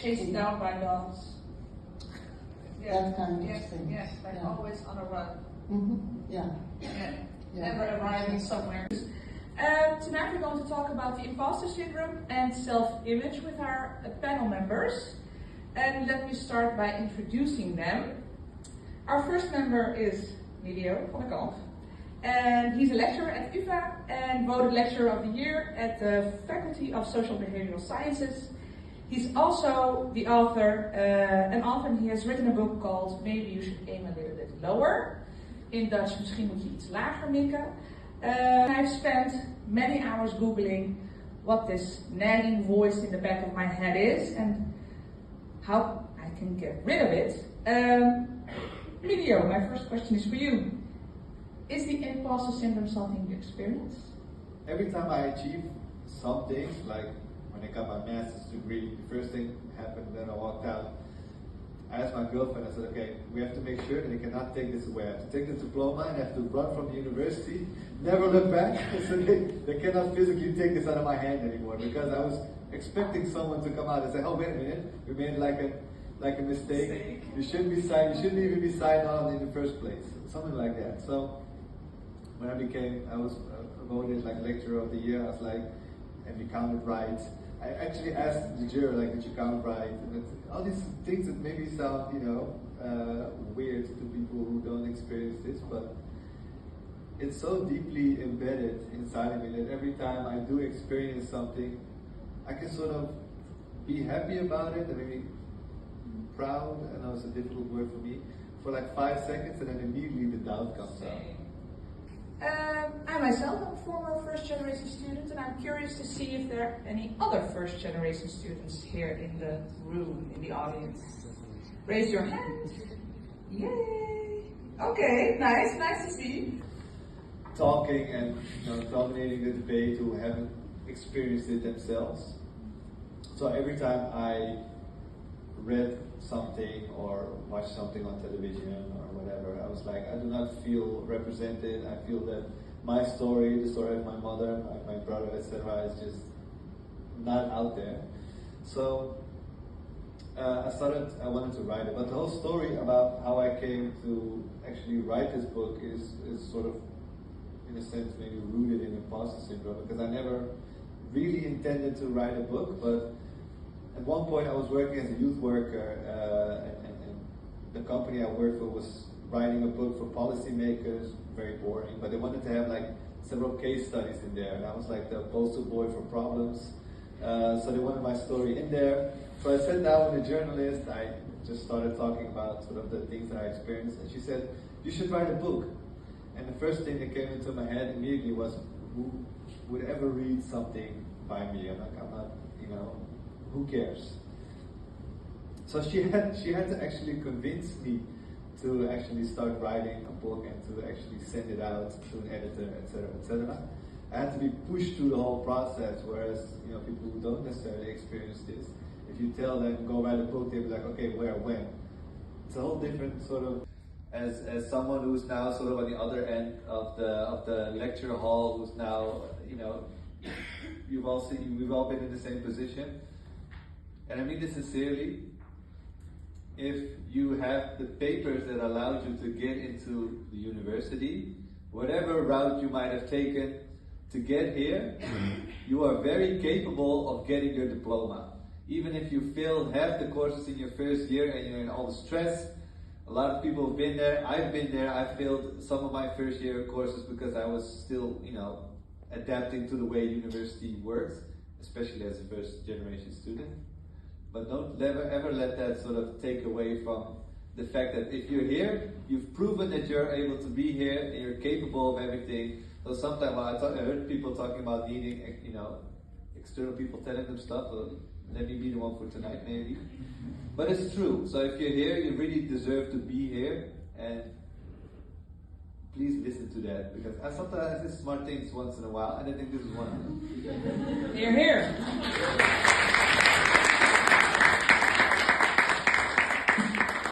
chased down by dogs. That kind of yes, thing. Yes, like always on a run. Yeah. Never arriving somewhere. Tonight we're going to talk about the imposter syndrome and self-image with our panel members. And let me start by introducing them. Our first member is Milio 𝘔𝘔𝘪𝘴𝘴𝘤𝘪𝘦𝘯, and he's a lecturer at UvA and voted Lecturer of the Year at the Faculty of Social Behavioral Sciences. He's also the author, and he has written a book called Maybe You Should Aim a Little Bit Lower. In Dutch, misschien moet je iets lager mikken. I've spent many hours Googling what this nagging voice in the back of my head is and how I can get rid of it. Milio, my first question is for you. Is the imposter syndrome something you experience? Every time I achieve something, like when I got my master's degree, the first thing happened, then I walked out. I asked my girlfriend, I said, okay, we have to make sure that they cannot take this away. I have to take the diploma and I have to run from the university, never look back. So they cannot physically take this out of my hand anymore, because I was expecting someone to come out and say, oh, wait a minute, we made like a mistake. You shouldn't even be signed on in the first place. Something like that. So when I was voted like Lecturer of the Year, I was like, have you counted right? I actually asked the juror, like, did you count right? And all these things that maybe sound, weird to people who don't experience this, but it's so deeply embedded inside of me that every time I do experience something, I can sort of be happy about it and maybe proud, I know it's a difficult word for me, for like 5 seconds, and then immediately the doubt comes out. I myself am a former first-generation student, and I'm curious to see if there are any other first-generation students here in the room, in the audience. Raise your hand. Yay! Okay, nice to see. Talking and dominating the debate who haven't experienced it themselves. So every time I read something or watched something on television or whatever, I was like, I do not feel represented. I feel that my story, the story of my mother, my brother, etc., is just not out there. So I wanted to write it, but the whole story about how I came to actually write this book is sort of, in a sense, maybe rooted in imposter syndrome, because I never really intended to write a book, but at one point I was working as a youth worker, and the company I worked for was writing a book for policymakers, very boring, but they wanted to have like several case studies in there, and I was like the poster boy for problems, so they wanted my story in there. So I sat down with a journalist, I just started talking about sort of the things that I experienced, and she said, you should write a book. And the first thing that came into my head immediately was, who would ever read something by me? I'm not, who cares? So she had to actually convince me to actually start writing a book and to actually send it out to an editor, etc., etc. I had to be pushed through the whole process, whereas people who don't necessarily experience this, if you tell them go write a book, they'll be like, okay, where, when? It's a whole different sort of. As someone who's now sort of on the other end of the lecture hall, who's now we've all been in the same position, and I mean this sincerely. If you have the papers that allowed you to get into the university, whatever route you might have taken to get here, you are very capable of getting your diploma. Even if you failed half the courses in your first year and you're in all the stress, a lot of people have been there. I've been there. I failed some of my first year courses because I was still, adapting to the way university works, especially as a first generation student. But don't ever let that sort of take away from the fact that if you're here, you've proven that you're able to be here and you're capable of everything. So sometimes I heard people talking about needing, external people telling them stuff. Well, let me be the one for tonight, maybe. But it's true. So if you're here, you really deserve to be here, and please listen to that, because I sometimes say smart things once in a while, and I think this is one of them. You're here.